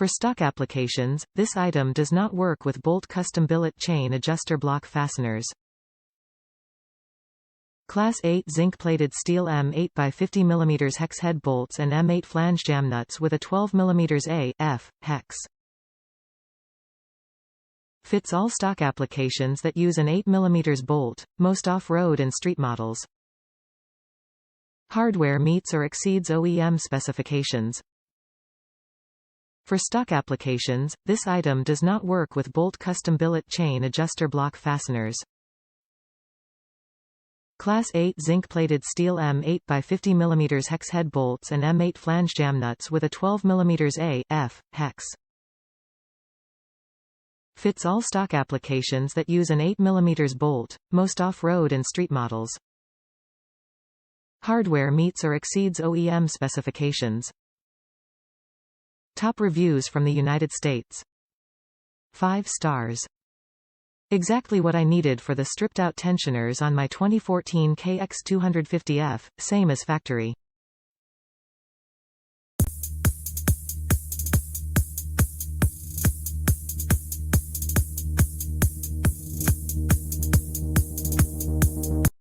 For stock applications, this item does not work with bolt custom billet chain adjuster block fasteners. Class 8 zinc-plated steel M8 by 50 mm hex head bolts and M8 flange jamb nuts with a 12 mm A.F. hex. Fits all stock applications that use an 8 mm bolt, most off-road and street models. Hardware meets or exceeds OEM specifications. For stock applications, this item does not work with bolt custom billet chain adjuster block fasteners. Class 8 zinc-plated steel M8 by 50 mm hex head bolts and M8 flange jamb nuts with a 12 mm A.F. hex. Fits all stock applications that use an 8 mm bolt, most off-road and street models. Hardware meets or exceeds OEM specifications. Top reviews from the United States. 5 stars. Exactly what I needed for the stripped-out tensioners on my 2014 KX250F, same as factory.